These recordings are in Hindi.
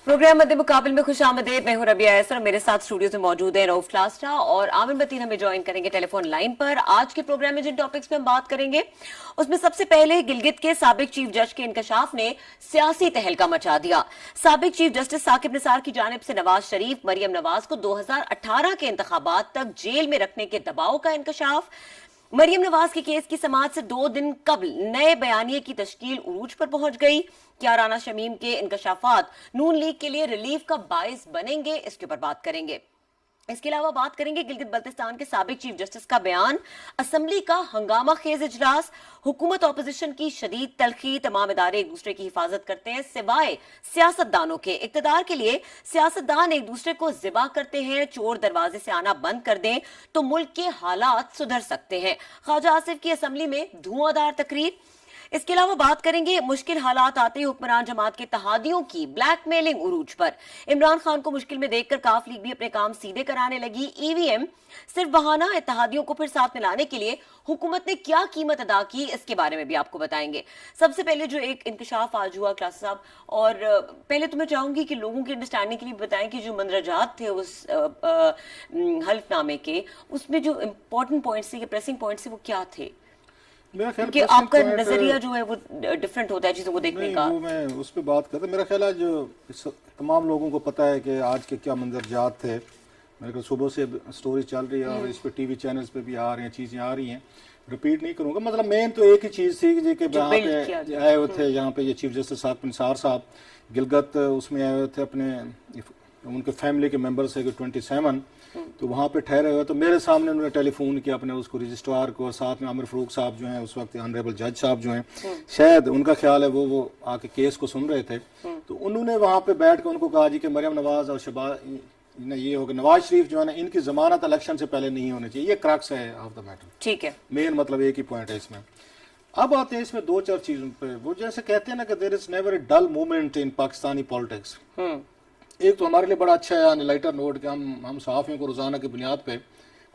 प्रोग्राम मध्य मुकाबले में खुश आमदेद। मैं हूं रबिया ऐसर और मेरे साथ स्टूडियो में मौजूद है रऊफ लास्टा और आमिर मतीन हमें ज्वाइन करेंगे टेलीफोन लाइन पर। आज के प्रोग्राम में जिन टॉपिक्स पे हम बात करेंगे उसमें सबसे पहले गिलगित के साबिक चीफ जज के इंकशाफ ने सियासी तहलका मचा दिया। साबिक चीफ जस्टिस साकिब निसार की जानिब से नवाज शरीफ मरियम नवाज को 2018 के इंतखाबात तक जेल में रखने के दबाव का इंकशाफ। मरियम नवाज के केस की समाअत से 2 दिन कबल नए बयानिए की तश्कील उरूज पर पहुंच गई। क्या राना शमीम के इंकशाफात नून लीग के लिए रिलीफ का बाइस बनेंगे, इसके ऊपर बात करेंगे। इसके अलावा बात करेंगे गिलगित बल्तिस्तान के साबिक चीफ जस्टिस का बयान, असेंबली का हंगामा खेज इजलास, हुकूमत ऑपोजिशन की शदीद तलखी, तमाम इदारे एक दूसरे की हिफाजत करते हैं सिवाय सियासतदानों के। इक्तदार के लिए सियासतदान एक दूसरे को जिबा करते हैं, चोर दरवाजे से आना बंद कर दें तो मुल्क के हालात सुधर सकते हैं। ख्वाजा आसिफ की असेंबली में धुआंधार तकरीर। इसके अलावा बात करेंगे मुश्किल हालात आते ही हुक्मरान जमात के तहादियों की ब्लैकमेलिंग उरूज पर। इमरान खान को मुश्किल में देखकर काफ लीग भी अपने काम सीधे कराने लगी। ईवीएम सिर्फ बहाना, इत्तेहादियों को फिर साथ मिलाने के लिए हुकूमत ने क्या कीमत अदा की, इसके बारे में भी आपको बताएंगे। सबसे पहले जो एक इंकशाफ आज हुआ क्लास साहब, और पहले तो मैं चाहूंगी कि लोगों की अंडरस्टैंडिंग के लिए बताएं कि जो मंदरजात थे उस हल्फनामे के, उसमें जो इंपॉर्टेंट पॉइंट्स थे, प्रेसिंग पॉइंट्स थे, वो क्या थे? मेरा ख्याल कि आपका नजरिया जो है वो डिफरेंट होता है चीजों को देखने का। वो मैं उस पर बात करता। मेरा ख्याल है जो तमाम लोगों को पता है कि आज के क्या मंजरजात थे। मेरे को सुबह से स्टोरी चल रही है और इस पर टीवी चैनल्स पे भी आ रही हैं, चीज़ें आ रही हैं, रिपीट नहीं करूँगा। मतलब मेन तो एक ही चीज़ थी कि यहाँ पे आए हुए थे, यहाँ पे ये चीफ जस्टिस साकिब निसार साहब गिलगित उसमें आए हुए थे, अपने उनके फैमिली के मेंबर से 27, तो वहाँ पे ठहरे हुए। तो मेरे सामने उन्होंने टेलीफोन किया अपने उसको रजिस्ट्रार को, और साथ में आमिर फरूक साहब जो हैं उस वक्त ऑनरेबल जज साहब जो हैं, शायद उनका ख्याल है वो आके केस को सुन रहे थे। तो उन्होंने वहाँ पे बैठ कर उनको कहा जी कि मरियम नवाज और शहबाज ये हो गया, नवाज शरीफ जो है ना, इनकी जमानत इलेक्शन से पहले नहीं होनी चाहिए। ये क्रक्स है ऑफ द मैटर। ठीक है, मेन मतलब एक ही पॉइंट है इसमें। अब आते हैं इसमें 2-4 चीजों पे। वो जैसे कहते हैं ना कि there is never a dull moment in Pakistani politics. एक तो हमारे लिए बड़ा अच्छा है लाइटर नोट कि हम सहाफ़ियों को रोजाना की बुनियाद पे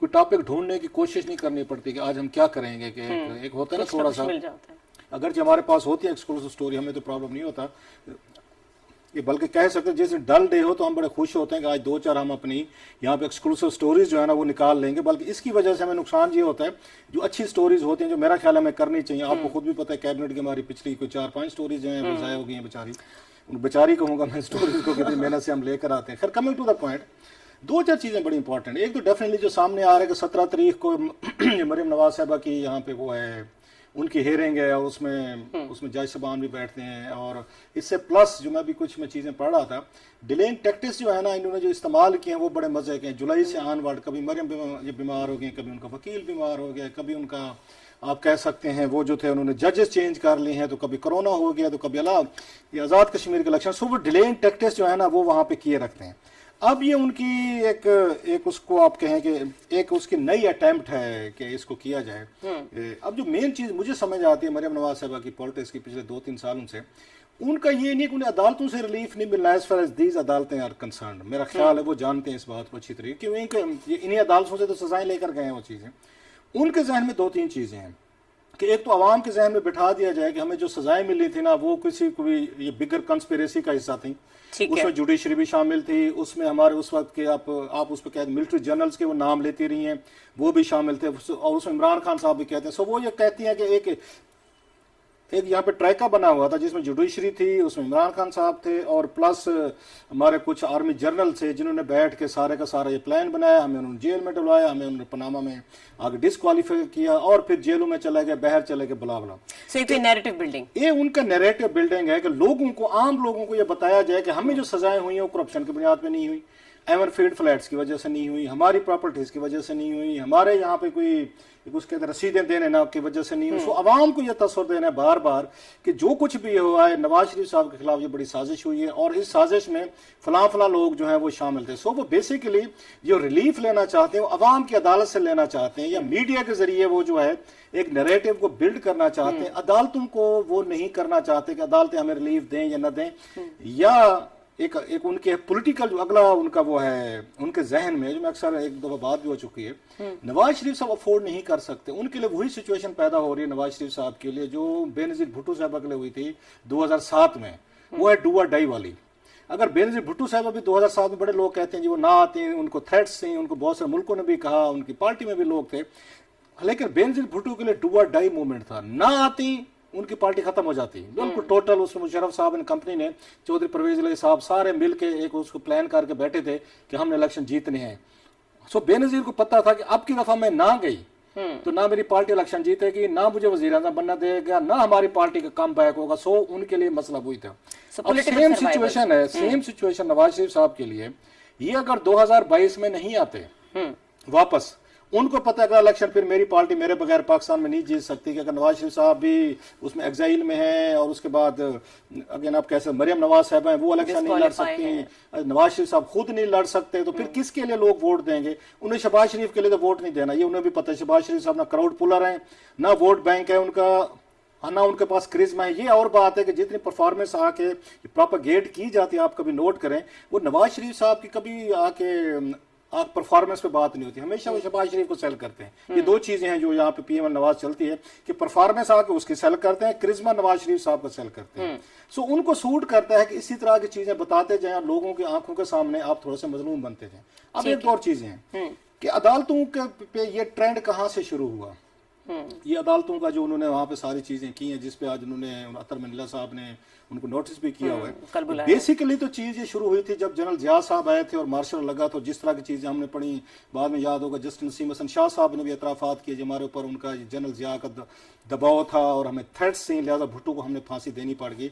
कोई टॉपिक ढूंढने की कोशिश नहीं करनी पड़ती कि आज हम क्या करेंगे। कि एक होता है ना थोड़ा सा, अगर जो हमारे पास होती है एक्सक्लूसिव स्टोरी, हमें तो प्रॉब्लम नहीं होता ये, बल्कि कह सकते हैं जैसे डल डे हो तो हम बड़े खुश होते हैं कि आज 2-4 हम अपनी यहाँ पे एक्सक्लूसिव स्टोरीज जो है ना वो निकाल लेंगे। बल्कि इसकी वजह से हमें नुकसान ये होता है जो अच्छी स्टोरीज होती हैं, जो मेरा ख्याल हमें करनी चाहिए। आपको खुद भी पता है कैबिनेट की हमारी पिछली कोई 4-5 स्टोरीज जो हैं ज़ाया हो गई हैं बेचारी कहूँगा मैं, स्टोरीज को कितनी मेहनत से हम लेकर आते हैं। खैर, कमिंग टू द पॉइंट, 2-4 चीज़ें बड़ी इंपॉर्टेंट। एक तो डेफिनेटली जो सामने आ रहा है कि 17 तारीख को मरियम नवाज साहबा की यहाँ पे वो है, उनकी हेयरिंग है और उसमें जज साहबान भी बैठते हैं। और इससे प्लस जो मैं भी कुछ में चीज़ें पढ़ रहा था, डिलेइंग टैक्टिक्स जो है ना इन्होंने जो इस्तेमाल किए हैं वो बड़े मजे के हैं। जुलाई से ऑनवर्ड कभी मरियम ये बीमार हो गई, कभी उनका वकील बीमार हो गया, कभी उनका आप कह सकते हैं वो जो थे उन्होंने जजेस चेंज कर लिए हैं, तो कभी कोरोना हो गया, तो कभी ये आज़ाद कश्मीर के इलेक्शन। सो वो डिलेइंग टैक्टिक्स जो है ना वो वहाँ पे किए रखते हैं। अब ये उनकी एक उसको आप कहें कि एक उसकी नई अटेम्प्ट है कि इसको किया जाए। अब जो मेन चीज़ मुझे समझ आती है मरियम नवाज साहबा की पॉलिटिक्स की पिछले 2-3 सालों से, उनका ये नहीं कि उन्हें अदालतों से रिलीफ नहीं मिलना एज फार एज दीज अदालतें आर कंसर्न। मेरा ख्याल है वो जानते हैं इस बात को अच्छी तरीके, क्योंकि इन्हीं अदालतों से तो सजाएं लेकर गए हैं वो चीज़ें। उनके जहन में 2-3 चीज़ें हैं कि एक तो आवाम के जहन में बिठा दिया जाए कि हमें जो सजाएं मिली थी ना वो किसी को भी ये बिगर कंस्पिरेसी का हिस्सा थी। उसमें जुडिशरी भी शामिल थी, उसमें हमारे उस वक्त के आप उस पर कहते मिलिट्री जनरल्स के वो नाम लेती रही हैं, वो भी शामिल थे, और उसमें इमरान खान साहब भी कहते हैं। सो वो ये कहती हैं कि एक यहाँ पे ट्रैका बना हुआ था जिसमें जुडिशरी थी, उसमें इमरान खान साहब थे, और प्लस हमारे कुछ आर्मी जनरल थे जिन्होंने बैठ के सारे का सारा ये प्लान बनाया। हमें उन्होंने जेल में डलवाया, हमें उन्होंने पनामा में आगे डिस्क्वालीफाई किया, और फिर जेलों में चले गए, बाहर चले गए, बुला बुला। नैरेटिव बिल्डिंग, ये उनका नैरेटिव बिल्डिंग है कि लोगों को, आम लोगों को ये बताया जाए कि हमें जो सजाएं हुई हैं वो करप्शन की बुनियाद पर नहीं हुई, एवरफील्ड फ्लैट्स की वजह से नहीं हुई, हमारी प्रॉपर्टीज की वजह से नहीं हुई, हमारे यहाँ पे कोई उसके रसीदें देने ना की वजह से नहीं हुई। सो आवाम को यह तस्वर देना है बार बार कि जो कुछ भी हुआ है नवाज शरीफ साहब के खिलाफ ये बड़ी साजिश हुई है, और इस साजिश में फला लोग जो है वो शामिल थे। सो वो बेसिकली जो रिलीफ लेना चाहते हैं वो आवाम की अदालत से लेना चाहते हैं, या मीडिया के जरिए वो जो है एक नैरेटिव को बिल्ड करना चाहते हैं। अदालतों को वो नहीं करना चाहते कि अदालतें हमें रिलीफ दें या न दें, या एक उनके पॉलिटिकल जो अगला उनका वो है उनके जहन में, जो मैं अक्सर एक दफा बात भी हो चुकी है, नवाज शरीफ साहब अफोर्ड नहीं कर सकते। उनके लिए वही सिचुएशन पैदा हो रही है नवाज शरीफ साहब के लिए जो बेनजीर भुट्टो साहब के लिए हुई थी 2007 में, वो है डू और डाई वाली। अगर बेनजीर भुट्टो साहब अभी 2007 में बड़े लोग कहते हैं जी वो ना आते हैं, उनको थ्रेट्स थी, उनको बहुत सारे मुल्कों ने भी कहा, उनकी पार्टी में भी लोग थे, लेकिन बेनजीर भुट्टो के लिए डू और डाई मूवमेंट था, ना आती उनकी पार्टी खत्म हो जाती बिल्कुल टोटल। उसमें मुशर्रफ साहब एंड कंपनी ने, चौधरी परवेज अली साहब सारे मिलके एक उसको प्लान करके बैठे थे कि हमने इलेक्शन जीतने हैं। सो बेनजीर को पता था कि अब की दफा मैं ना गई तो ना मेरी पार्टी इलेक्शन जीतेगी, ना मुझे वजीर आज़म बनना देगा, ना हमारी पार्टी का कम बैक होगा। सो उनके लिए मसला हुई था। अब सेम सिचुएशन है, सेम सिचुएशन नवाज शरीफ साहब के लिए। ये अगर 2022 में नहीं आते वापस, उनको पता है कि इलेक्शन फिर मेरी पार्टी मेरे बगैर पाकिस्तान में नहीं जीत सकती, कि अगर नवाज शरीफ साहब भी उसमें एग्जाइल में हैं और उसके बाद अगेन आप कैसे मरियम नवाज साहब हैं वो इलेक्शन नहीं लड़ सकती, नवाज शरीफ साहब खुद नहीं लड़ सकते, तो फिर किसके लिए लोग वोट देंगे? उन्हें शहबाज शरीफ के लिए तो वोट नहीं देना, ये उन्हें भी पता है। शहबाज शरीफ साहब ना क्राउड पुलर हैं, ना वोट बैंक है उनका, ना उनके पास क्रिज्मा है। ये और बात है कि जितनी परफॉर्मेंस आके प्रोपेगेट की जाती है, आप कभी नोट करें, वो नवाज शरीफ साहब की कभी आके परफॉर्मेंस पे बात नहीं होती, हमेशा वो शहबाज शरीफ को सेल करते हैं। ये दो चीजें हैं जो यहाँ पे पीएम नवाज चलती है कि परफॉर्मेंस आके उसकी सेल करते हैं, क्रिज्मा नवाज शरीफ साहब का सेल करते हैं। सो उनको सूट करता है कि इसी तरह की चीजें बताते जाए, लोगों की आंखों के सामने आप थोड़ा सा मजलूम बनते जाए। अब एक और चीजें हैं कि अदालतों के पे ये ट्रेंड कहाँ से शुरू हुआ। ये अदालतों का जो उन्होंने वहां पे सारी चीजें की हैं, जिसपे आज उन्होंने अतर मंडला साहब ने उनको नोटिस भी किया हुआ है। बेसिकली तो चीज ये शुरू हुई थी जब जनरल जिया साहब आए थे और मार्शल लगा, तो जिस तरह की चीजें हमने पढ़ी बाद में याद होगा, जस्टिस नसीम हसन शाह साहब ने भी एतराफात किए हमारे ऊपर उनका जनरल जिया का दबाव था और हमें थ्रेट्स थी, लिहाजा भुट्टो को हमने फांसी देनी पड़ गई।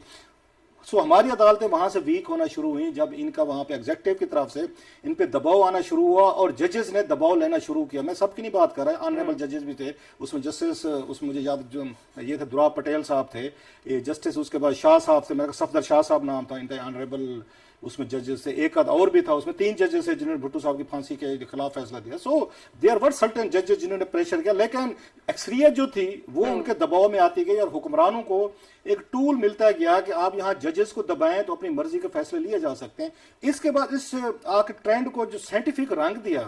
सो हमारी अदालतें वहां से वीक होना शुरू हुई जब इनका वहां पे एग्जेक्टिव की तरफ से इन पे दबाव आना शुरू हुआ और जजेस ने दबाव लेना शुरू किया। मैं सबकी नहीं बात कर रहा, ऑनरेबल जजेस भी थे उसमें, जस्टिस उसमें मुझे याद जो ये थे दुराब पटेल साहब थे, ये जस्टिस उसके बाद शाह साहब थे, मेरा सफदर शाह साहब नाम था इनका ऑनरेबल उसमें जजेस से, एक आध और भी था उसमें, 3 जजेस है जिन्होंने भुट्टो साहब की फांसी के खिलाफ फैसला दिया। सो देयर वर सर्टेन जजेस जिन्होंने प्रेशर किया, लेकिन एक्सरियत जो थी वो उनके दबाव में आती गई और हुक्मरानों को एक टूल मिलता गया कि आप यहाँ जजेस को दबाएं तो अपनी मर्जी के फैसले लिए जा सकते हैं। इसके बाद इस आके ट्रेंड को जो साइंटिफिक रंग दिया,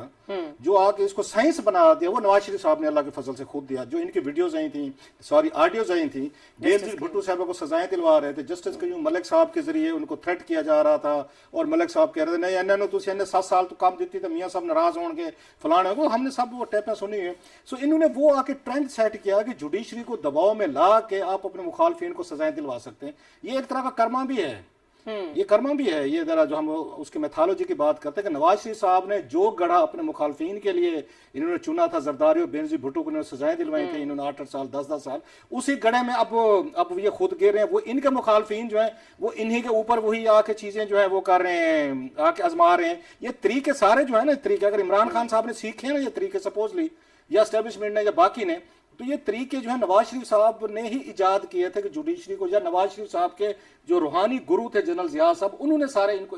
जो आके इसको साइंस बना दिया, वो नवाज शरीफ साहब ने अल्लाह के फजल से खुद दिया। जो इनकी वीडियोज आई थी, सॉरी ऑडियोज आई थी, बेनजीर भुट्टो साहब को सजाएं दिलवा रहे थे, जस्टिस कयूम मलिक साहब के जरिए उनको थ्रेट किया जा रहा था और मलिक साहब कह रहे थे नहीं इन्होंने तुम 7 साल तो काम दी तो मियाँ साहब नाराज होंगे फलाने को, हमने सब वो टेपें सुनी है। सो इन्होंने वो आके ट्रेंड सेट किया कि जुडिशरी को दबाव में ला के आप अपने मुखालफिन को सजाएं दिलवा सकते हैं। ये एक तरह का कर्मा भी है, ये कर्मा भी है। ये जरा जो हम उसके मेथोलॉजी की बात करते हैं कि नवाज शरीफ साहब ने जो गढ़ा अपने मुखालफिन के लिए इन्होंने चुना था, जरदारी और बेनजीर भुट्टो को इन्होंने सजाएं दिलवाई थी, इन्होंने 8-8 साल 10-10 साल, उसी गढ़े में अब ये खुद गिर रहे हैं। वो इनके मुखालफिन जो है वो इन्हीं के ऊपर वही आके चीजें जो है वो कर रहे हैं, आके आजमा रहे हैं। ये तरीके सारे जो है ना, तरीके अगर इमरान खान साहब ने सीखे ना ये तरीके सपोजली, या एस्टेब्लिशमेंट ने या बाकी ने, तो ये तरीके जो है नवाज शरीफ साहब ने ही इजाद किए थे कि जुडिशरी को, या नवाज शरीफ साहब के जो रूहानी गुरु थे जनरल जिया साहब, उन्होंने सारे इनको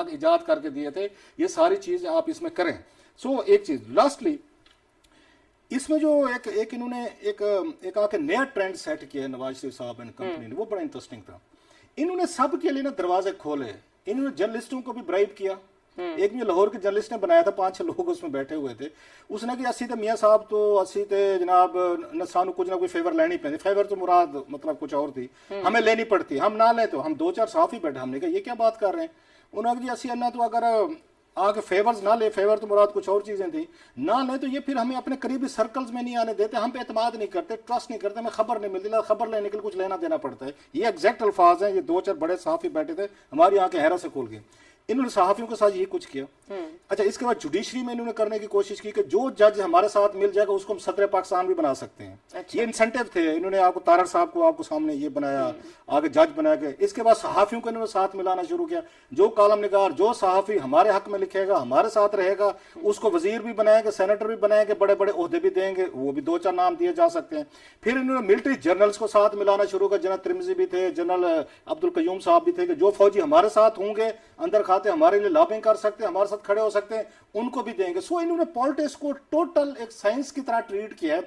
इजाद करके दिए थे। ये सारी चीजें आप इसमें करें। सो एक चीज लास्टली इसमें जो एक इन्होंने एक आके नया ट्रेंड सेट किया है नवाज शरीफ साहब एंड कंपनी ने, वो बड़ा इंटरेस्टिंग था। इन्होंने सबके लिए ना दरवाजे खोले, इन्होंने जर्नलिस्टों को भी ब्राइब किया। एक जो लाहौर के जर्नलिस्ट ने बनाया था, 5-6 लोग उसमें बैठे हुए थे, उसने कि अस्सी तो मियाँ साहब तो अस्सी थे जनाब न सानू कुछ ना कोई फेवर लेनी पैंती, फेवर तो मुराद मतलब कुछ और थी, हमें लेनी पड़ती, हम ना लें तो हम 2-4 साफ ही बैठे। हमने कहा ये क्या बात कर रहे हैं? उन्होंने जी अस्सी अन्ना तो अगर आगे फेवर्स ना ले, फेवर तो मुराद कुछ और चीजें थी, ना ले तो ये फिर हमें अपने करीबी सर्कल्स में नहीं आने देते, हम पे एतमाद नहीं करते, ट्रस्ट नहीं करते, हमें खबर नहीं मिलती, खबर लेने के लिए कुछ लेना देना पड़ता है। ये एग्जैक्ट अल्फाज हैं। ये 2-4 बड़े सहाफी बैठे थे, हमारी आंखें हैरत से खोल गई। इन्होंने सहाफियों के साथ ये कुछ किया। अच्छा, इसके बाद जुडिशरी में इन्होंने करने की कोशिश की कि जो जज हमारे साथ मिल जाएगा उसको हम सदर पाकिस्तान भी बना सकते हैं। अच्छा। ये इंसेंटिव थे। इन्होंने आपको तारड़ साहब को आपको सामने ये बनाया, आगे जज बना के। इसके बाद सहाफियों को इन्होंने साथ मिलाना शुरू किया। जो कॉलम निगार, जो सहाफी हमारे हक में लिखेगा, हमारे साथ रहेगा, उसको वजीर भी बनाएंगे, सेनेटर भी बनाएंगे, बड़े बड़े ओहदे भी देंगे, वो भी 2-4 नाम दिए जा सकते हैं। फिर इन्होंने मिलिट्री जर्नल्स को साथ मिलाना शुरू किया। जनरल तिरमिजी भी थे, जनरल अब्दुल कयूम साहब भी थे कि जो फौजी हमारे साथ होंगे, अंदर खाते हमारे लिए लॉबिंग कर सकते हैं, हमारे साथ खड़े हो सकते हैं, उनको भी देंगे। सो इन्होंने पॉलिटिक्स को टोटल एक साइंस की तरह ट्रीट किया है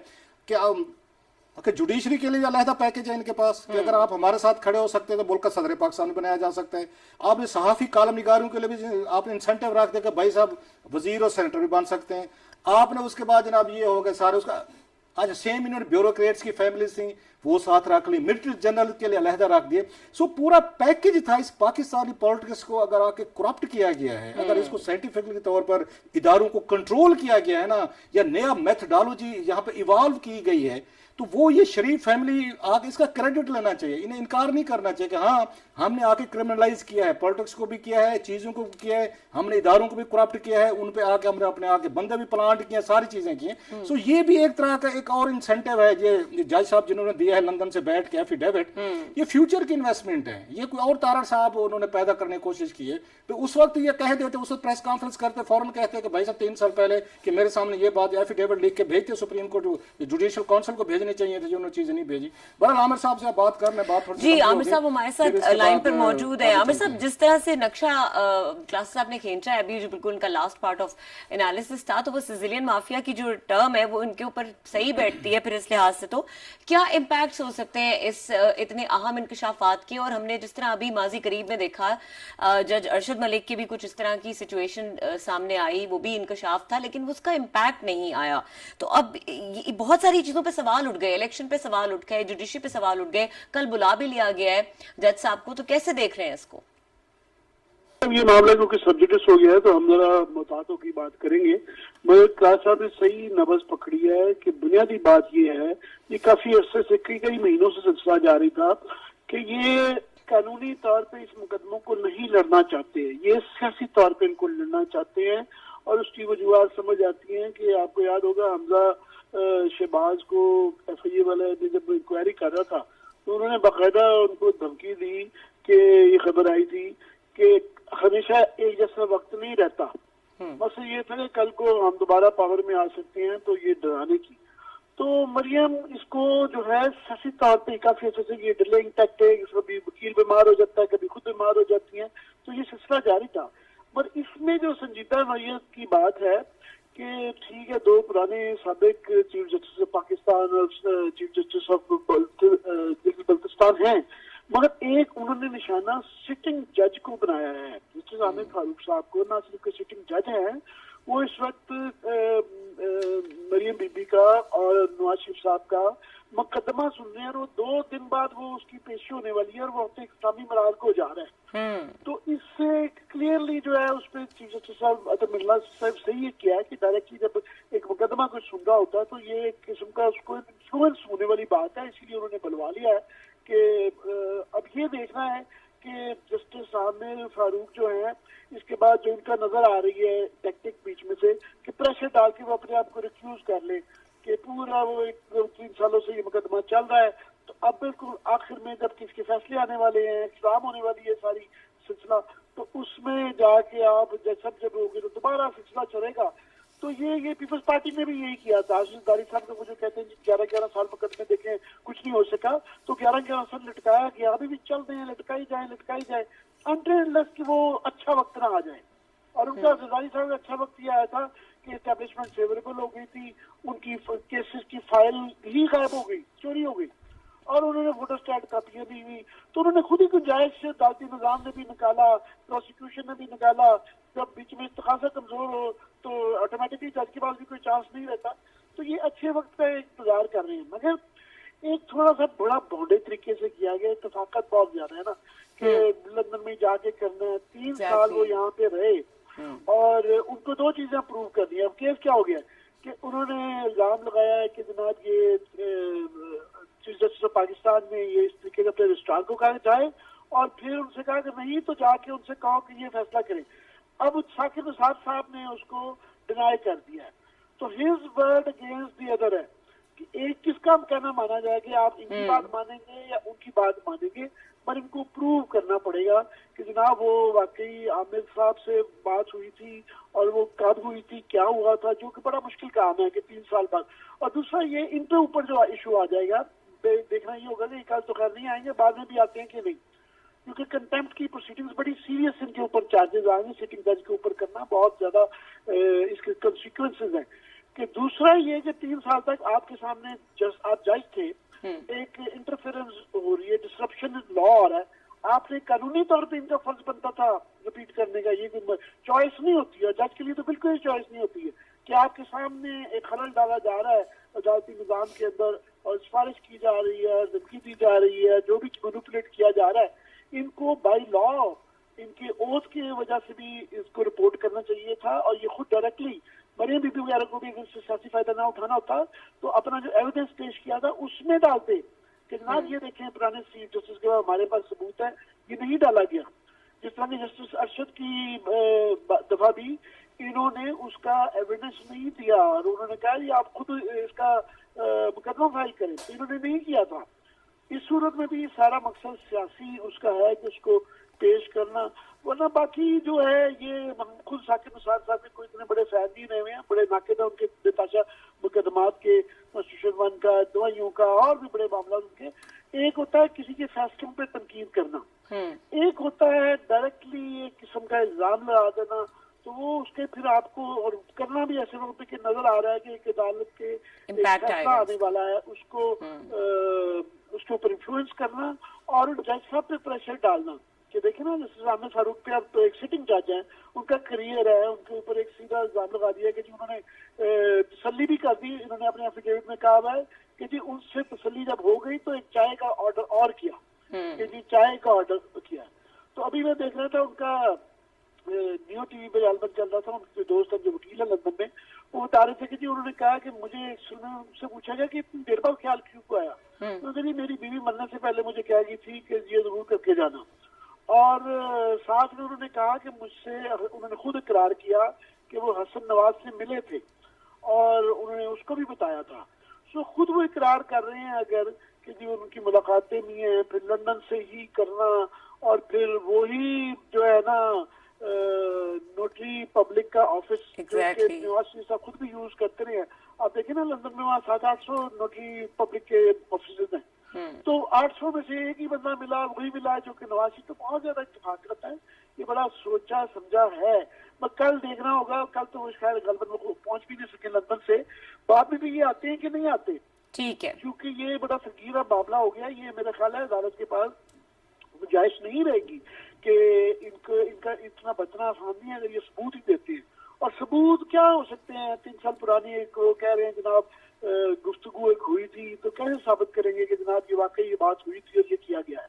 कि जुडिशरी के लिए अलहदा पैकेज है इनके पास कि अगर आप हमारे साथ खड़े हो सकते हैं तो मुल्क का सदर पाकिस्तान बनाया जा सकता है। आपने सहाफी कॉलम निगारों के लिए भी आपने इंसेंटिव रख दिया कि भाई साहब वजीर और सेनेटर भी बन सकते हैं। आपने उसके बाद जनाब ये हो गए सारे उसका आज सेम इन्होंने ब्यूरोक्रेट्स की फैमिलीज थी वो साथ रख ली, मिलिट्री जनरल के लिए अलहदा रख दिए। सो पूरा पैकेज था इस पाकिस्तानी पॉलिटिक्स को अगर आके करप्ट किया गया है, अगर इसको साइंटिफिक के तौर पर इदारों को कंट्रोल किया गया है ना, या नया मेथडोलॉजी यहाँ पे इवॉल्व की गई है, तो वो ये शरीफ फैमिली आके इसका क्रेडिट लेना चाहिए, इन्हें इनकार नहीं करना चाहिए कि हाँ हमने आके क्रिमिनलाइज किया है, पॉलिटिक्स को भी किया है, चीजों को भी किया है, हमने इदारों को भी करप्ट किया है, उन पे आके हमने अपने आके बंदे भी प्लांट किए, सारी चीजें की हैं। सो ये भी एक तरह का एक और इंसेंटिव है ये जज साहब जिन्होंने दिया है लंदन से बैठ के एफिडेविट, ये फ्यूचर की इन्वेस्टमेंट है, ये कोई और तारड़ साहब उन्होंने पैदा करने की कोशिश की है। तो उस वक्त ये कह देते, उस वक्त प्रेस कॉन्फ्रेंस करते फौरन कहते कि भाई साहब 3 साल पहले कि मेरे सामने ये बात एफिडेविट लिख के भेजते सुप्रीम कोर्ट, जुडिशियल काउंसिल को भेजने चाहिए थे, जो चीजें नहीं भेजी। बहरहाल आमिर साहब से बात करने बात जी, आमिर साहब हमारे साथ लाइन पर मौजूद है। आमिर साहब, जिस तरह से नक्शा क्लास साहब ने खींचा है अभी, जो बिल्कुल उनका लास्ट पार्ट ऑफ एनालिसिस था, तो वो सिजिलियन माफिया की जो टर्म है वो इनके ऊपर सही बैठती है। फिर इस लिहाज से तो क्या इम्पैक्ट हो सकते हैं इस इतने अहम इंकशाफात के? और हमने जिस तरह अभी माजी करीब में देखा, जज अरशद मलिक की भी कुछ इस तरह की सिचुएशन सामने आई, वो भी इंकशाफ था लेकिन उसका इम्पैक्ट नहीं आया। तो अब बहुत सारी चीजों पे सवाल उठ गए, इलेक्शन पे सवाल उठ गए, जुडिशरी पे सवाल उठ गए, कल बुला भी लिया गया है जज साहब को, तो कैसे देख रहे हैं इसको? ये मामला क्योंकि सब्जेक्टिव हो गया है तो हम जरा मुतातों की बात करेंगे। मगर क्लास साहब ने सही नब्ज पकड़ी है कि बुनियादी बात ये है, ये काफी अरसे से कई महीनों से सिलसिला जारी था कि ये कानूनी तौर पे इस मुकदमों को नहीं लड़ना चाहते, ये सियासी तौर पे इनको लड़ना चाहते हैं। और उसकी वजूहत समझ आती हैं कि आपको याद होगा हमजा शहबाज को FIA वाले ने जब इंक्वायरी कर रहा था तो उन्होंने बाकायदा उनको धमकी दी कि ये खबर आई थी कि हमेशा एक जैसा वक्त नहीं रहता। बस ये था कि कल को हम दोबारा पावर में आ सकते हैं, तो ये डराने की। तो मरियम इसको जो है सियासी तौर पे काफी अच्छे से ये डिलेइंग टैक्टिक्स, कभी वकील बीमार हो जाता है, कभी खुद बीमार हो जाती है, तो ये सिलसिला जारी था। पर इसमें जो संजीदा नौयत की बात है कि ठीक है, 2 पुराने साबिक चीफ जस्टिस ऑफ पाकिस्तान और चीफ जस्टिस ऑफ बल्तिस्तान हैं, मगर एक उन्होंने निशाना सिटिंग जज को बनाया है, जस्टिस आमिर फारूक साहब को। ना सिर्फ सिटिंग जज हैं, वो इस वक्त मरियम बीबी का और नवाज शरीफ साहब का मुकदमा सुन रहे हैं, और वो 2 दिन बाद वो उसकी पेशी होने वाली है और वो इस्लामी मरार को जा रहा है। तो इससे क्लियरली जो है उस पर चीफ जस्टिस साहब अतम मिर्ला साहब सही किया है कि डायरेक्टली जब एक मुकदमा कोई सुन रहा होता है तो ये एक किस्म का उसको इन्फ्लुएंस होने वाली बात है, इसीलिए उन्होंने बुलवा लिया है कि अब ये देखना है कि जस्टिस आमिर फारूक जो है, इसके बाद जो इनका नजर आ रही है टैक्टिक बीच में से कि प्रेशर डाल के वो अपने आप को रिक्यूज कर ले कि पूरा वो 3 सालों से ये मुकदमा चल रहा है, तो अब बिल्कुल आखिर में जब किसके फैसले आने वाले हैं, एग्जाम होने वाली है सारी सिलसिला, तो उसमें जाके आप जब होगी तो दोबारा सिलसिला चलेगा। तो ये पीपल्स पार्टी ने भी यही किया था। दारी साहब को वो जो कहते हैं 11-11 साल मुकदमे देखे कुछ नहीं हो सका, तो 11-11 साल लटकाया गया, अभी भी चल रहे हैं, लटकाई जाए अनटिल कि वो अच्छा वक्त ना आ जाए। और उनका दारी साहब का अच्छा वक्त ये आया था कि एस्टेब्लिशमेंट फेवरेबल हो गई थी, उनकी केसेस की फाइल ही गायब हो गई, चोरी हो गई, और उन्होंने वोटर स्टैट कापियां दी हुई, तो उन्होंने खुद ही गुंजाइश अदालती निजाम ने भी निकाला, प्रोसिक्यूशन ने भी निकाला। जब बीच में इस्तेखासा कमजोर हो तो ऑटोमेटिकली जज के पास भी कोई चांस नहीं रहता। तो ये अच्छे वक्त का इंतजार कर रहे हैं, मगर एक थोड़ा सा बड़ा बॉन्डे तरीके से किया गया, इतफाकत बहुत ज्यादा है ना कि लंदन में जाके करना है। 3 साल वो यहाँ पे रहे और उनको 2 चीजें प्रूव करनी है। अब केस क्या हो गया कि उन्होंने इल्जाम लगाया है कि जनाब ये चीफ जस्टिस ऑफ पाकिस्तान में ये इस तरीके से अपने रजिस्ट्रार को कहा जाए, और फिर उनसे कहा कि नहीं तो जाके उनसे कहो कि ये फैसला करें। अब साकिब निसार साहब ने उसको डिनाई कर दिया है, तो his word against the other है कि एक किसका कहना माना जाए कि आप इनकी बात मानेंगे या उनकी बात मानेंगे, पर इनको प्रूव करना पड़ेगा कि जनाब वो वाकई आमिर साहब से बात हुई थी और वो कब हुई थी, क्या हुआ था, जो कि बड़ा मुश्किल काम है कि 3 साल बाद। और दूसरा ये इन पे ऊपर जो इशू आ जाएगा, देखना ये होगा कि कल तो खैर नहीं आएंगे, बाद में भी आते हैं कि नहीं, क्योंकि कंटेम्प्ट की प्रोसीडिंग्स बड़ी सीरियस इनके ऊपर चार्जेस आएंगे, सिटिंग जज के ऊपर करना बहुत ज्यादा इसके कंसिक्वेंसेज हैं। कि दूसरा ये कि 3 साल तक आपके सामने आप जज थे, एक इंटरफेरेंस हो रही है, डिसरप्शन लॉ हो रहा है, आपने कानूनी तौर पे इनका फर्ज बनता था रिपीट करने का, ये चॉइस नहीं होती है जज के लिए, तो बिल्कुल ही चॉइस नहीं होती है कि आपके सामने एक खलल डाला जा रहा है अदालती निजाम के अंदर और सिफारिश की जा रही है, धमकी दी जा रही है, जो भी मैनिपुलेट किया जा रहा है, इनको बाय लॉ इनके ओथ की वजह से भी इसको रिपोर्ट करना चाहिए था। और ये खुद डायरेक्टली मरियम बीबी वगैरह को भी अगर इससे सियासी फायदा ना उठाना होता तो अपना जो एविडेंस पेश किया था उसमें डालते कि जनाब ये देखें पुराने चीफ जस्टिस के बाद हमारे पास सबूत है, ये नहीं डाला गया। जिस तरह की जस्टिस अरशद की दफा भी इन्होंने उसका एविडेंस नहीं दिया और उन्होंने कहा ये आप खुद इसका मुकदमा फाइल करें, तो इन्होंने नहीं किया था। इस सूरत में भी सारा मकसद सियासी उसका है कि उसको पेश करना, वरना बाकी जो है ये हम खुद साकिब निसार साहब के कोई इतने बड़े फैन नहीं रहे हुए हैं, बड़े नाक़िद हैं उनके बेताशा मुकदमात के, कॉन्स्टिट्यूशन वन का, दवाइयों का और भी बड़े मामला उनके। एक होता है किसी के फैसलों पे तनकीद करना, एक होता है डायरेक्टली एक किस्म का इल्जाम लगा देना, तो वो उसके फिर आपको और करना भी ऐसे वक्त कि नजर आ रहा है कि एक अदालत के फैसला आने वाला है उसको उसके ऊपर इन्फ्लुएंस करना और उन जज साहब पे प्रेशर डालना कि देखें ना जैसे आमिर फारूक पे अब तो एक सिटिंग जज हैं, उनका करियर है, उनके ऊपर एक सीधा इल्जाम लगा दिया कि जी उन्होंने तसल्ली भी कर दी। इन्होंने अपने एफिडेविट में कहा हुआ है कि जी उनसे तसल्ली जब हो गई तो एक चाय का ऑर्डर और किया कि जी चाय का ऑर्डर किया। तो अभी मैं देख रहा था उनका न्यू टीवी पे एल्बम चल रहा था, उनके दोस्त हैं जो वकील है लंदन में, वो बता रहे थे कि जी उन्होंने कहा कि मुझे उनसे पूछा गया कि इतनी देर बाद ख्याल क्यों आया, तो मेरी बीवी मरने से पहले मुझे कह गई थी कि ये जरूर करके जाना। और साथ में उन्होंने कहा कि मुझसे उन्होंने खुद इकरार किया कि वो हसन नवाज से मिले थे और उन्होंने उसको भी बताया था। सो खुद वो इकरार कर रहे हैं अगर कि जी उनकी मुलाकातें नहीं है, फिर लंदन से ही करना और फिर वही जो है ना नोटरी पब्लिक का ऑफिस नवाज शरीफ साहब खुद भी यूज करते रहे हैं। आप देखें ना लंदन में वहाँ 700-800 नोटरी पब्लिक के ऑफिस हैं, तो 800 में से एक ही बंदा मिला, वही मिला जो कि नवाज शरीफ तो बहुत ज्यादा इत्तेफाक करता है। ये बड़ा सोचा समझा है। मैं कल देखना होगा, कल तो शायद गलबन में पहुंच भी नहीं सके लंदन से, बाद में भी ये आते हैं कि नहीं आते, ठीक है, क्योंकि ये बड़ा संगीन मामला हो गया। ये मेरा ख्याल है अदालत के पास गुंजाइश नहीं रहेगी कि इनका इतना बचना आसान नहीं है अगर ये सबूत ही देते हैं। और सबूत क्या हो सकते हैं, 3 साल पुरानी एक वो कह रहे हैं जनाब गुफ्तगू एक हुई थी, तो कैसे साबित करेंगे कि जनाब ये वाकई ये बात हुई थी और ये किया गया है।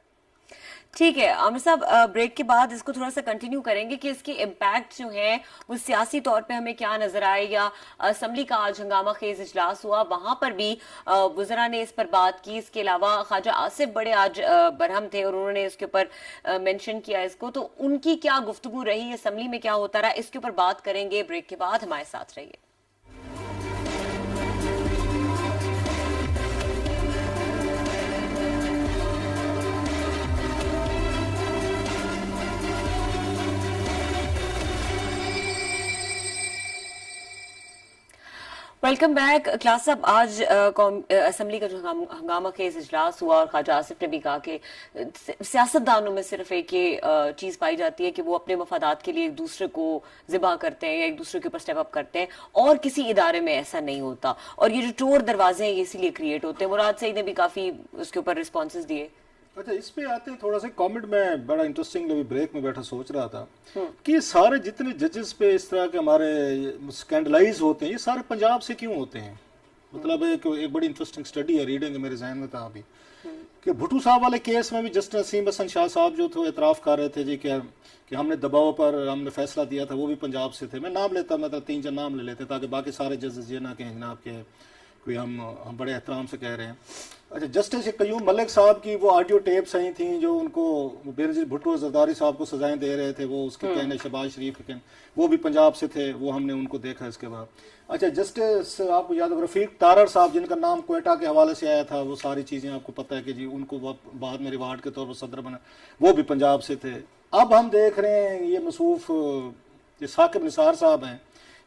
ठीक है आमिर साहब, ब्रेक के बाद इसको थोड़ा सा कंटिन्यू करेंगे कि इसके इम्पैक्ट जो है वो सियासी तौर पे हमें क्या नजर आए, या असम्बली का आज हंगामा खेज इजलास हुआ, वहां पर भी वज़रा ने इस पर बात की। इसके अलावा ख्वाजा आसिफ बड़े आज बरहम थे और उन्होंने इसके ऊपर मेंशन किया इसको, तो उनकी क्या गुफ्तगू रही, असम्बली में क्या होता रहा, इसके ऊपर बात करेंगे। ब्रेक के बाद हमारे साथ रहिए। Welcome back class. साहब आज असम्बली का जो हंगामा खेज इजलास हुआ और ख्वाजा आसिफ ने भी कहा कि सियासतदानों में सिर्फ एक ये चीज पाई जाती है कि वो अपने मफादात के लिए एक दूसरे को ज़िबा करते हैं या एक दूसरे के ऊपर स्टेप अप करते हैं, और किसी इदारे में ऐसा नहीं होता। और ये जो टोर दरवाजे हैं ये इसीलिए क्रिएट होते हैं। मुराद सईद ने भी काफी उसके ऊपर रिस्पॉन्सेज दिए। अच्छा, इस पे आते हैं थोड़ा सा कमेंट में, बड़ा इंटरेस्टिंग अभी ब्रेक में बैठा सोच रहा था कि सारे जितने जजेस पे इस तरह के हमारे स्कैंडलाइज होते हैं ये सारे पंजाब से क्यों होते हैं। मतलब एक बड़ी इंटरेस्टिंग स्टडी है, रीडिंग मेरे जहन में था अभी कि भुट्टो साहब वाले केस में भी जस्टिस नसीम हसन शाह साहब जो थे एतराफ़ कर रहे थे जी कि हमने दबाव पर हमने फैसला दिया था, वो भी पंजाब से थे। मैं नाम लेता, मतलब 3-4 नाम ले लेते ताकि बाकी सारे जजेस ये ना कहें जनाब के कोई हम बड़े एहतराम से कह रहे हैं। अच्छा, जस्टिस कयूम मलिक साहब की वो ऑडियो टेप्स आई थी जो उनको बेनज़ीर भुट्टो जरदारी साहब को सजाएं दे रहे थे, वो उसके कहने शहबाज शरीफ के कहने, वो भी पंजाब से थे, वो हमने उनको देखा इसके बाद। अच्छा, जस्टिस आपको याद है रफ़ीक तारड़ साहब जिनका नाम क्वेटा के हवाले से आया था, वो सारी चीज़ें आपको पता है कि जी उनको बाद में रिवार्ड के तौर पर सदर बना, वो भी पंजाब से थे। अब हम देख रहे हैं ये मसूफ ये साकिब निसार साहब हैं,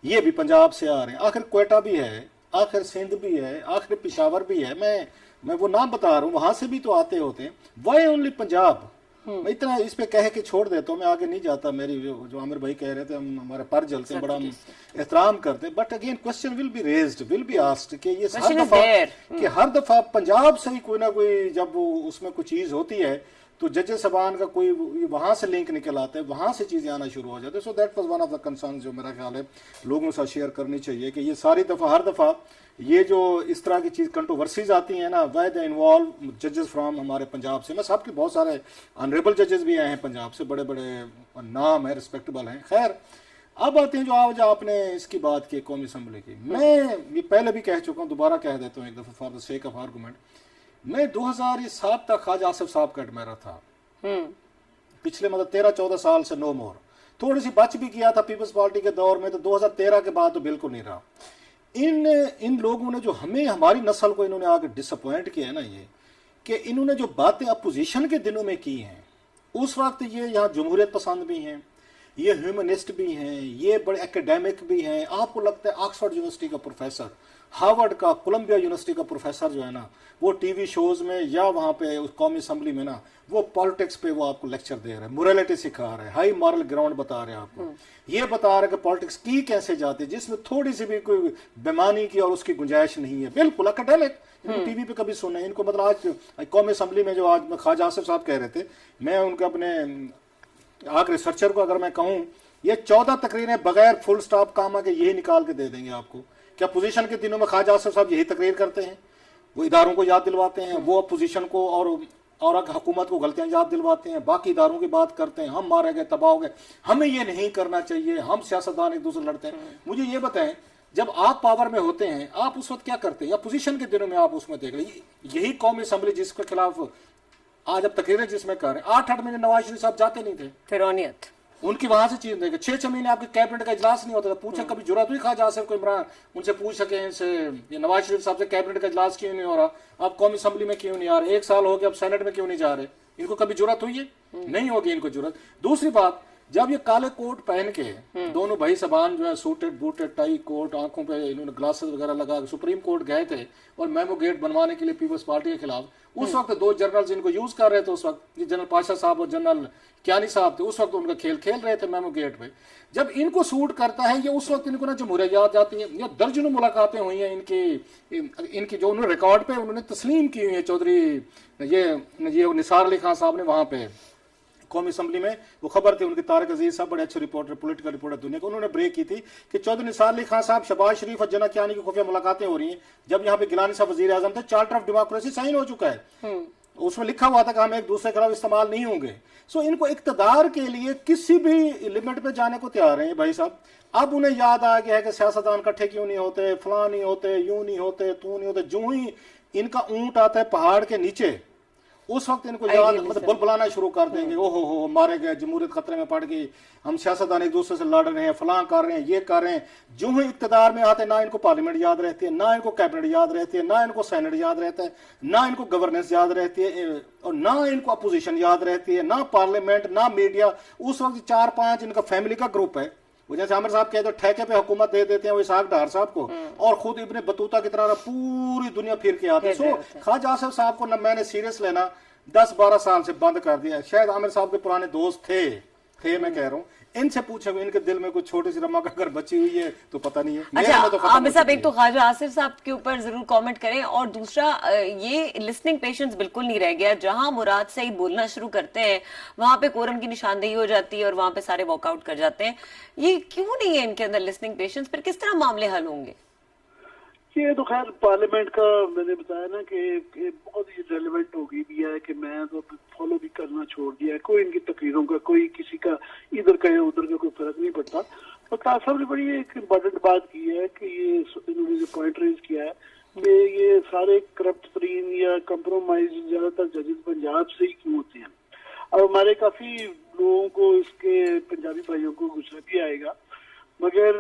ये भी पंजाब से आ रहे हैं। आखिर क्वेटा भी है, आखिर सिंध भी है, आखिर पिशावर भी है, मैं वो नाम बता रहा हूँ, वहां से भी तो आते होते हैं। Why only Punjab? मैं इतना इस पे कह के छोड़ देता हूँ, मैं आगे नहीं जाता। मेरी जो आमिर भाई कह रहे थे, हम हमारे पर जलते हैं, बड़ा हम एहतराम करते हैं, but again question will be raised, will be asked कि ये हर दफा पंजाब से ही कोई ना कोई जब उसमें कोई चीज होती है तो जजेस जबान का कोई वहाँ से लिंक निकल आता है, वहाँ से चीज़ें आना शुरू हो जाती है। So that was one of the concern जो मेरा ख्याल है लोगों से शेयर करनी चाहिए कि ये सारी दफ़ा हर दफ़ा ये जो इस तरह की चीज़ कंट्रोवर्सीज आती हैं ना, वह दे इन्वॉल्व जजेस फ्राम हमारे पंजाब से। मैं साहब के बहुत सारे ऑनरेबल जजेस भी आए हैं पंजाब से, बड़े बड़े नाम है, रिस्पेक्टेबल हैं। खैर अब आते हैं जो आज आपने इसकी बात की कौमी असम्बली की। मैं ये पहले भी कह चुका हूँ, दोबारा कह देता हूँ एक दफ़ा for the sake of argument. मैं 2007 तक ख्वाजा आसिफ साहब का एडमायर था, पिछले मतलब 13-14 साल से नो मोर। थोड़ी सी बच भी किया था पीपल्स पार्टी के दौर में, तो 2013 के बाद तो बिल्कुल नहीं रहा। इन लोगों ने जो हमें, हमारी नस्ल को इन्होंने आगे डिसअपॉइंट किया है ना, ये कि इन्होंने जो बातें अपोजिशन के दिनों में की हैं, उस वक्त ये यहाँ जमहूरियत पसंद भी हैं, ये ह्यूमनिस्ट भी हैं, ये बड़े एकेडमिक भी हैं। आपको लगता है ऑक्सफोर्ड यूनिवर्सिटी का प्रोफेसर, हार्वर्ड का, कोलंबिया यूनिवर्सिटी का प्रोफेसर जो है ना, वो टीवी शोज में या वहाँ पे उस कौमी असम्बली में ना, वो पॉलिटिक्स पे वो आपको लेक्चर दे रहे हैं, मोरालिटी सिखा रहे हैं, हाई मॉरल ग्राउंड बता रहे हैं आपको। ये बता रहे हैं कि पॉलिटिक्स की कैसे जाती है, जिसमें थोड़ी सी भी कोई बेमानी की और उसकी गुंजाइश नहीं है। बिल्कुल एकेडमिक, इनको टीवी पे कभी सुना है इनको। मतलब आज कौमी असम्बली में जो आज ख्वाजा आसिफ साहब कह रहे थे, मैं उनके अपने आग रिसर्चर को अगर मैं कहूँ, ये 14 तकरीरें बगैर फुल स्टॉप कामा के यही निकाल के दे देंगे आपको। क्या अपोजिशन के दिनों में ख्वाजा आसिफ साहब यही तकरीर करते हैं? वो इदारों को याद दिलवाते हैं, वो अपोजिशन को और हुकूमत को गलतियां याद दिलवाते हैं, बाकी इदारों की बात करते हैं, हम मारे गए, तबाह हो गए, हमें ये नहीं करना चाहिए, हम सियासतदान एक दूसरे लड़ते हैं। मुझे ये बताएं, जब आप पावर में होते हैं आप उस वक्त क्या करते हैं? अपोजिशन के दिनों में आप उसमें देख लें, यही कौमी असम्बली जिसके खिलाफ आज अब तकरीरें जिसमें कर रहे हैं, 8-8 महीने नवाज शरीफ साहब जाते नहीं थे, फिरौनियत उनकी वहां से चीज देखे। 6-6 महीने आपके कैबिनेट का इजलास नहीं होता था। पूछे कभी जरूरत हुई ख्वाजा आसिफ को, इमरान उनसे पूछ सके इनसे, ये नवाज शरीफ साहब से कैबिनेट का इजलास क्यों नहीं हो रहा, आप कौमी असम्बली में क्यों नहीं आ रहे, 1 साल हो गया अब सेनेट में क्यों नहीं जा रहे? इनको कभी जरूरत हुई है? नहीं होगी इनको जरूरत। दूसरी बात, जब ये काले कोट पहन के दोनों भाई साहबान जो है सूटेड बूटेड टाई कोट, आंखों पे इन्होंने ग्लासेस वगैरह लगा सुप्रीम कोर्ट गए थे और मेमो गेट बनवाने के लिए पीपल्स पार्टी के खिलाफ, उस वक्त 2 जनरल्स इनको यूज कर रहे थे। उस वक्त जनरल पाशा साहब और जनरल क्यानी साहब थे, उस वक्त उनका खेल रहे थे मेमो गेट पे। जब इनको सूट करता है ये, उस वक्त इनको ना जमहूरियत याद जाती है। ये दर्जनों मुलाकातें हुई हैं इनकी जो उन्होंने रिकॉर्ड पे उन्होंने तस्लीम की हुई है। चौधरी ये निसार अली खान साहब ने वहां पे कौमी असम्बली में वो खबर थी उनके, तारिक अजीज साहब बड़े अच्छे रिपोर्टर, पॉलिटिकल रिपोर्टर दुनिया को, उन्होंने ब्रेक की थी कि चौधरी निसार अली खान साहब, शहबाज शरीफ और जना कियानी की खुफिया मुलाकातें हो रही हैं। जब यहाँ पे गिलानी साहब वजीर आजम थे, चार्टर ऑफ डेमोक्रेसी साइन हो चुका है, उसमें लिखा हुआ था कि हम एक दूसरे के खिलाफ इस्तेमाल नहीं होंगे। सो इनको इक्तदार के लिए किसी भी लिमिट पे जाने को तैयार हैं भाई साहब। अब उन्हें याद आ गया है कि सियासतदान इकट्ठे क्यों नहीं होते, फलां नहीं होते, यूं नहीं होते, तू नहीं होते। जो ही इनका ऊंट आता है पहाड़ के नीचे, उस वक्त इनको याद मतलब बुलबुलाना शुरू कर देंगे, ओहो हो मारे गए, जमहूरियत खतरे में पड़ गई, हम सियासतदान एक दूसरे से लड़ रहे हैं, फलां कर रहे हैं, ये कर रहे हैं। जो ही इक्तदार में आते, ना इनको पार्लियामेंट याद रहती है, ना इनको कैबिनेट याद रहती है, ना इनको सेनेट याद रहता है, ना इनको गवर्नेंस याद रहती है, और ना इनको अपोजिशन याद रहती है, ना पार्लियामेंट, ना मीडिया। उस वक्त 4-5 इनका फैमिली का ग्रुप है। वो जैसे आमिर साहब कहते हैं ठेके पे हुकूमत दे देते हैं वो इसहाक डार साहब को, और खुद इब्ने बतूता की तरह पूरी दुनिया फिर के आते हैं। सो ख्वाजा आसिफ साहब को न मैंने सीरियस लेना 10-12 साल से बंद कर दिया। शायद आमिर साहब के पुराने दोस्त थे मैं कह रहा हूँ, इनसे पूछे इनके दिल में कुछ छोटी सी रमक अगर बची हुई है तो पता नहीं है। अच्छा तो आमिर साहब, एक तो ख्वाजा आसिफ साहब के ऊपर जरूर कमेंट करें, और दूसरा ये लिसनिंग पेशेंस बिल्कुल नहीं रह गया। जहां मुराद सईद बोलना शुरू करते हैं वहां पे कोरम की निशानदेही हो जाती है और वहां पे सारे वॉकआउट कर जाते हैं। ये क्यों नहीं है इनके अंदर लिसनिंग पेशेंस? फिर किस तरह मामले हल होंगे? ये तो खैर पार्लियामेंट का मैंने बताया ना कि बहुत ही रेलिवेंट हो गई भी है कि मैं तो फॉलो भी करना छोड़ दिया है। कोई इनकी तकरीरों का, कोई किसी का इधर का या उधर का कोई फर्क नहीं पड़ता। और तासब ने बड़ी एक इम्पोर्टेंट बात की है कि ये इन्होंने जो पॉइंट रेज किया है कि ये सारे करप्ट तरीन या कंप्रोमाइज ज्यादातर जजेस पंजाब से ही क्यों होते हैं। अब हमारे काफी लोगों को, इसके पंजाबी भाइयों को गुस्सा भी आएगा, मगर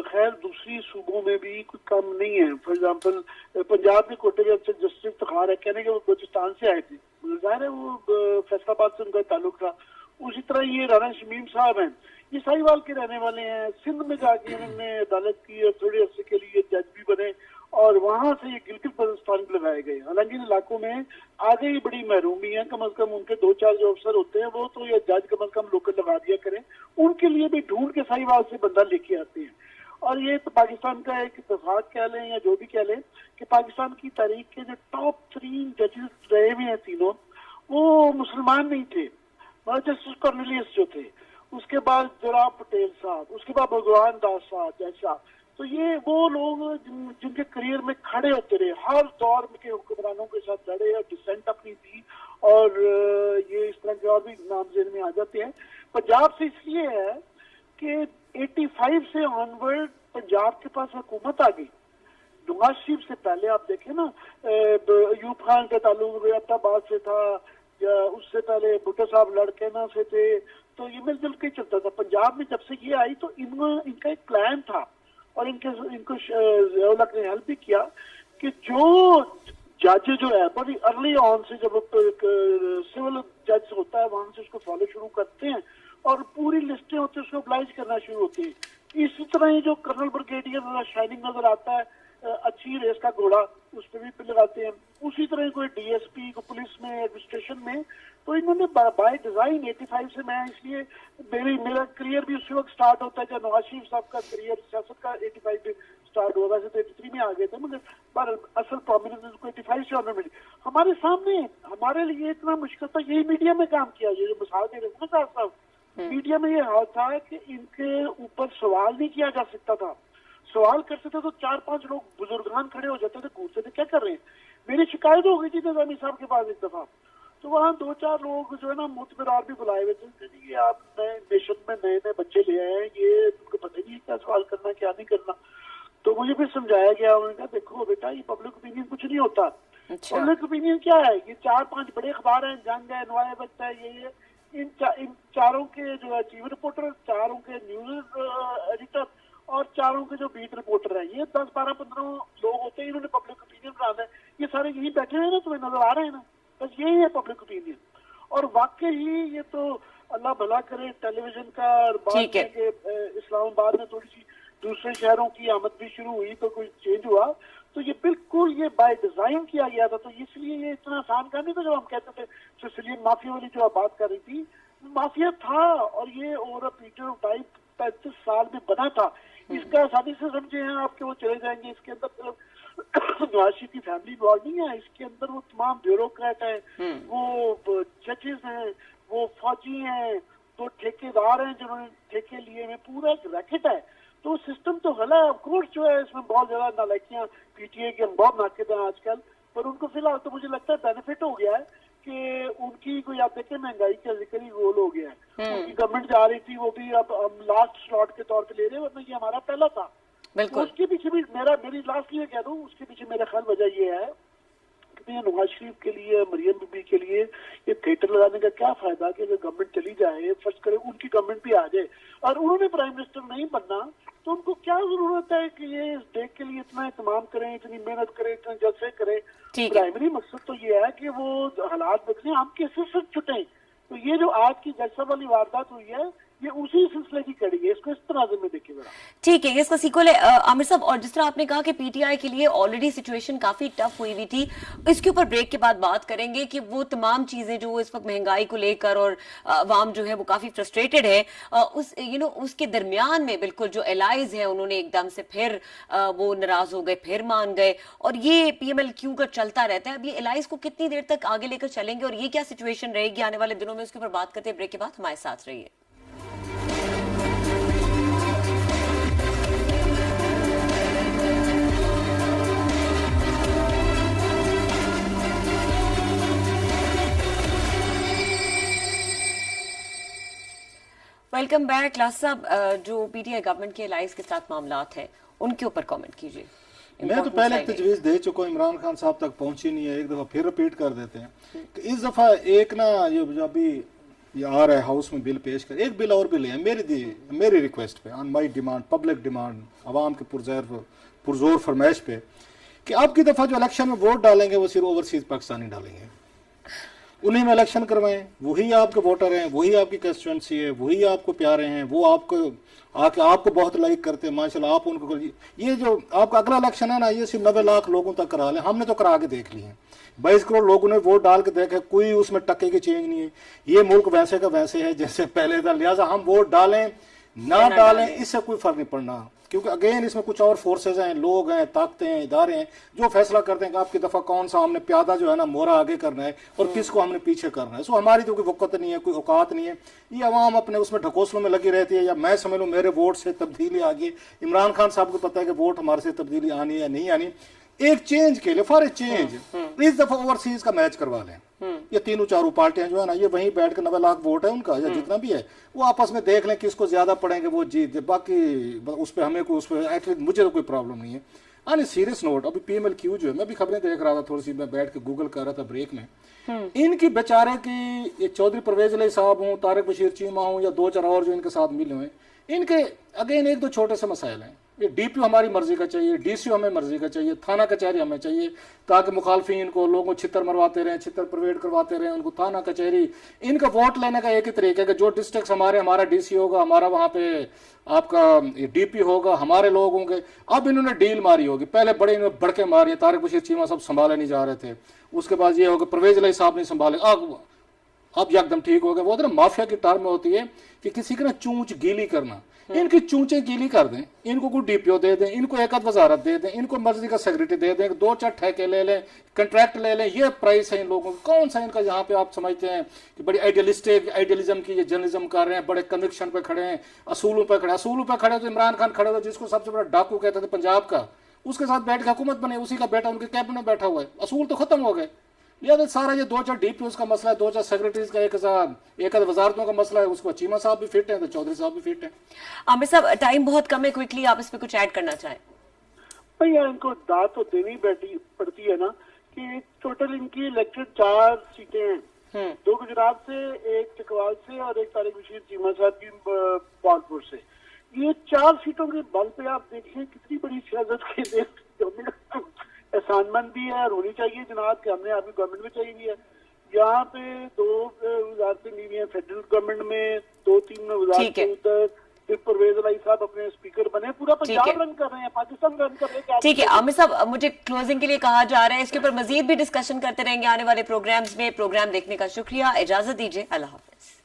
खैर दूसरी सूबों में भी कोई कम नहीं है। फॉर एग्जाम्पल पंजाब के कोटे में अच्छा जस्टिस इफ्तिखार है, कहने के वो बलूचिस्तान से आए थे, जाहिर है वो फैसलाबाद से उनका ताल्लुक था। उसी तरह ये राना शमीम साहब हैं, ये साहिवाल के रहने वाले हैं। सिंध में जाके इन्होंने अदालत की और थोड़े अर्से के लिए जज भी बने, और वहां से ये गिलगित बल्तिस्तान में लगाए गए। हालांकि इन इलाकों में आगे ही बड़ी महरूमी है, कम अज कम उनके 2-4 जो अफसर होते हैं वो तो ये जज कम अज कम लोकल लगा दिया करें, उनके लिए भी ढूंढ के साहिवाल से बंदा लेके आते हैं। और ये तो पाकिस्तान का एक इत्तेफाक कह लें या जो भी कह लें कि पाकिस्तान की तारीख के जो टॉप 3 जजेस रहे हुए हैं तीनों, वो मुसलमान नहीं थे, जस्टिस कॉर्नेलियस जो थे, उसके बाद जोराब पटेल साहब, उसके बाद भगवान दास साहब जैसा। तो ये वो लोग जिनके करियर में खड़े होते रहे, हर दौर के हुक्मरानों के साथ लड़े और डिसेंट अपनी दी, और ये इस तरह के और भी नाम जेल में आ जाते हैं। पंजाब से इसलिए है कि 85 से ऑनवर्ड पंजाब के पास हुकूमत आ गई। नवाज शरीफ से पहले आप देखें ना, यूब खान का ताल्लुक अब्बाबाद से था, या उससे पहले भुट्टो साहब लड़केना से थे, तो ये मिलजुल के चलता था। पंजाब में जब से ये आई तो इनका एक प्लान था, और इनको ज़ियाउल-हक ने हेल्प भी किया कि जो जज जो है बड़ी अर्ली ऑन से, जब सिविल जज होता है वहां से उसको फॉलो शुरू करते हैं और पूरी लिस्टें होती है उसको अप्लाइज करना शुरू होती है। इसी तरह ही जो कर्नल ब्रिगेडियर शाइनिंग नजर आता है, अच्छी रेस का घोड़ा, उस पर भी लगाते हैं। उसी तरह कोई डीएसपी को पुलिस में, एडमिनिस्ट्रेशन में, तो इन्होंने बाय डिजाइन 85 से, मैं इसलिए मेरा करियर भी उसी वक्त स्टार्ट होता है जब नवाज शरीफ साहब का करियर सियासत का 85 में स्टार्ट हुआ। वैसे तो 83 में आ गए थे, मगर असल प्रोमिनेंस को 85 से ऑनर मिली। हमारे सामने, हमारे लिए इतना मुश्किल था, यही मीडिया में काम किया। ये जो मिसाल दे रहे थे ना साहब, मीडिया में ये हाल था कि इनके ऊपर सवाल नहीं किया जा सकता था। सवाल करते थे तो 4-5 लोग बुजुर्गान खड़े हो जाते थे, घूरते थे, क्या कर रहे हैं। मेरी शिकायत हो गई थी निजामी साहब के पास एक दफा, तो वहाँ 2-4 लोग जो है ना मुतबरार भी बुलाए हुए थे, ये आप नए नेशन में नए बच्चे ले आए हैं, ये उनको पता नहीं है क्या सवाल करना क्या नहीं करना। तो मुझे फिर समझाया गया, उन्होंने कहा देखो बेटा, ये पब्लिक ओपिनियन कुछ नहीं होता। पब्लिक ओपिनियन क्या है, ये 4-5 बड़े अखबार हैं, जंग है, नुआया बचता है, ये इन चारों के जो है चीफ रिपोर्टर, चारों के न्यूज एडिटर और चारों के जो बीट रिपोर्टर हैं, ये 10-12-15 लोग होते हैं, इन्होंने पब्लिक ओपिनियन बनाना है। ये सारे यही बैठे हुए हैं ना, तुम्हें नजर आ रहे हैं ना, बस यही है पब्लिक ओपिनियन। और वाकई ही ये तो अल्लाह भला करे, टेलीविजन का, और बाद में के इस्लामाबाद में थोड़ी सी दूसरे शहरों की आमद भी शुरू हुई तो कुछ चेंज हुआ, तो ये बिल्कुल ये बाय डिजाइन किया गया था। तो इसलिए ये इतना आसान काम नहीं था। जब हम कहते थे सिसिलियन माफिया वाली जो आप बात कर रही थी, माफिया था, और ये ओवर पीरियड ऑफ टाइम 35 साल में बना था। इसका आसानी से समझे हैं आपके, वो चले जाएंगे। इसके अंदर नवाज शरीफ की फैमिली इन्वॉल्व नहीं है, इसके अंदर वो तमाम ब्यूरोक्रेट हैं, वो जजेस हैं, वो फौजी हैं, तो ठेकेदार हैं जिन्होंने ठेके लिए हैं, पूरा एक रैकेट है। तो सिस्टम तो हला है। ऑफकोर्स जो है इसमें बहुत ज्यादा नालायकियां पीटीए के बहुत नाकेद हैं आजकल, पर उनको फिलहाल तो मुझे लगता है बेनिफिट हो गया है कि उनकी कोई, आप देखें महंगाई का जिक्र ही रोल हो गया है। उनकी गवर्नमेंट जा रही थी, वो भी अब हम लास्ट स्लॉट के तौर पे ले रहे हैं, वरना ये हमारा पहला था। तो उसके पीछे भी मेरी लास्ट ये कह दूं, उसके पीछे मेरा ख्याल वजह ये है कि नवाज शरीफ के लिए, मरियम बीबी के लिए ये थिएटर लगाने का क्या फायदा कि अगर गवर्नमेंट चली जाए, फर्स्ट करे उनकी गवर्नमेंट भी आ जाए और उन्होंने प्राइम मिनिस्टर नहीं बनना, तो उनको क्या जरूरत है कि ये इस देश के लिए इतना इत्माम करें, इतनी मेहनत करें, इतने जलसे करें। प्राइमरी मकसद तो ये है कि वो हालात बदलें, हम कैसे सिर्फ छुटे। तो ये जो आज की जलसा वाली वारदात हुई है, ये उसी सिलसिले की कड़ी है। इसको इस तरह में देखिए जरा। ठीक है, इसका सीक्वल है आमिर साहब। और जिस तरह आपने कहा कि पीटीआई के लिए ऑलरेडी सिचुएशन काफी टफ हुई थी, इसके ऊपर ब्रेक के बाद बात करेंगे कि वो तमाम चीजें जो इस वक्त महंगाई को लेकर और अवाम जो है वो काफी फ्रस्ट्रेटेड है, उसके दरमियान में बिल्कुल जो एलाइज है उन्होंने एकदम से फिर वो नाराज हो गए, फिर मान गए, और ये पीएमएलक्यू का चलता रहता है। अब ये एलाइज को कितनी देर तक आगे लेकर चलेंगे और ये क्या सिचुएशन रहेगी आने वाले दिनों में, उसके ऊपर बात करते हैं ब्रेक के बाद। हमारे साथ रहिए। Welcome back. क्लास साहब, जो पीटीआई गवर्नमेंट के एलाइज के साथ मामलात हैं उनके ऊपर कमेंट कीजिए। मैं तो पहले तजवीज़ दे चुका हूँ, इमरान खान साहब तक पहुंची नहीं है। एक दफ़ा फिर रिपीट कर देते हैं कि इस दफ़ा एक ना ये अभी ये आ रहा है हाउस में बिल पेश कर, एक बिल और भी ले मेरी रिक्वेस्ट पे, on my demand, public demand, आवाम के पुरजोर फरमाइश पे, कि अब की दफ़ा जो इलेक्शन में वोट डालेंगे वो सिर्फ ओवरसीज पाकिस्तानी डालेंगे। उन्हीं में इलेक्शन करवाएं, वही आपके वोटर हैं, वही आपकी कंस्टिट्यूंसी है, वही आपको प्यारे हैं, वो आपको बहुत लाइक करते हैं माशाल्लाह। आप उनको, ये जो आपका अगला इलेक्शन है ना, ये सिर्फ 90 लाख लोगों तक करा लें। हमने तो करा के देख लिए हैं, 22 करोड़ लोगों ने वोट डाल के देखा, कोई उसमें टक्के की चेंज नहीं है। ये मुल्क वैसे का वैसे है जैसे पहले था, लिहाजा हम वोट डालें ना डालें इससे कोई फर्क नहीं पड़ना। क्योंकि अगेन इसमें कुछ और फोर्सेज हैं, लोग हैं, ताकतें हैं, इदारे हैं जो फैसला करते हैं कि आपकी दफा कौन सा हमने प्यादा जो है ना मोरा आगे करना है और किसको हमने पीछे करना है। सो हमारी तो कोई वक़्त नहीं है, कोई औकात नहीं है। ये अवाम अपने उसमें ढकोसलों में लगी रहती है, या मैं समझ लूँ मेरे वोट से तब्दीली आ गई। इमरान खान साहब को पता है कि वोट हमारे से तब्दीली आनी है या नहीं आनी। एक चेंज के लिए, फॉर ए चेंज इस दफा ओवरसीज का मैच करवा लें। ये तीनों चारों पार्टियां जो है ना, ये वहीं बैठ के 90 लाख वोट है उनका या जितना भी है, वो आपस में देख लें किसको ज्यादा पड़ेंगे वो जीत दे। बाकी उस पर हमें कोई, उस पर एटलीस्ट मुझे तो कोई प्रॉब्लम नहीं है। ऑन ए सीरियस नोट, अभी PMLQ जो है, मैं भी खबरें देख रहा था थोड़ी सी, मैं बैठ के गूगल कर रहा था ब्रेक में। इनकी बेचारे की ये चौधरी परवेज अली साहब हूँ, तारिक बशीर चीमा हूँ, या 2-4 और जो इनके साथ मिले हुए, इनके अगेन 1-2 छोटे से मसाइल हैं। ये DPO हमारी मर्जी का चाहिए, DCO हमें मर्जी का चाहिए, थाना कचहरी हमें चाहिए, ताकि मुखालफिन को, लोगों को छितर मरवाते रहें, छितर परवेड करवाते रहें, उनको थाना कचहरी। इनका वोट लेने का एक ही तरीका है कि जो डिस्ट्रिक्ट हमारा DC होगा, हमारा वहाँ पे आपका DP होगा, हमारे लोग होंगे। अब इन्होंने डील मारी होगी, पहले बड़े इन्होंने बड़के मारी, तारिक बशीर चीमा सब संभाले नहीं जा रहे थे, उसके बाद ये होगा परवेज अली साहब नहीं संभाले, अब एकदम ठीक हो गया। वो ना माफिया की टर्म होती है कि किसी की ना चूंच गीली करना, इनकी चूंचे गीली कर दें, इनको कोई DPO दे दें, इनको एक आध वजारत दे दें, इनको मर्जी का सेक्रेटरी दे दें, 2-4 ठेके ले लें, कंट्रैक्ट ले लें। ये प्राइस है इन लोगों का। कौन सा इनका यहाँ पे आप समझते हैं कि बड़ी आइडियलिज्म की ये जर्नलिज्म कर रहे हैं, बड़े कन्विक्शन पे खड़े हैं, असूलों पे खड़े। तो इमरान खान खड़े थे, जिसको सबसे बड़ा डाकू कहते थे पंजाब का, उसके साथ बैठ के हुकूमत बने, उसी का बेटा उनके कैबिनेट में बैठा हुआ है। असूल तो खत्म हो गए। लिहाजा सारा ये 2-4 DPOs का मसला है, 2-4 सेक्रेटरीज का, एक वजारतों का मसला है, उसको चीमा साहब भी फिट है तो चौधरी साहब भी फिट है। आमिर साहब, टाइम बहुत कम है, क्विकली आप इस पे कुछ ऐड करना चाहें? भैया इनको दाद तो देनी पड़ती है ना कि टोटल इनकी इलेक्टेड 4 सीटें हैं, 2 गुजरात से, 1 चकवाल से और 1 तारिक बशीर चीमा साहब की पालपुर से। ये 4 सीटों के बल पे आप देखें कितनी बड़ी सियासत के एहसानमंद भी है, होनी चाहिए जनाब कि हमने आपकी गवर्नमेंट में चाहिए है। यहाँ पे 2 वजारतें ली हुई है फेडरल गवर्नमेंट में, 2-3 वजारतें उधर, फिर परवेज अली साहब अपने स्पीकर बने, पूरा पंजाब रन कर रहे हैं, पाकिस्तान रन कर रहे हैं। ठीक है आमिर साहब, मुझे क्लोजिंग के लिए कहा जा रहा है, इसके ऊपर मजीद भी डिस्कशन करते रहेंगे आने वाले प्रोग्राम्स में। प्रोग्राम देखने का शुक्रिया, इजाजत दीजिए, अल्लाह हाफिज।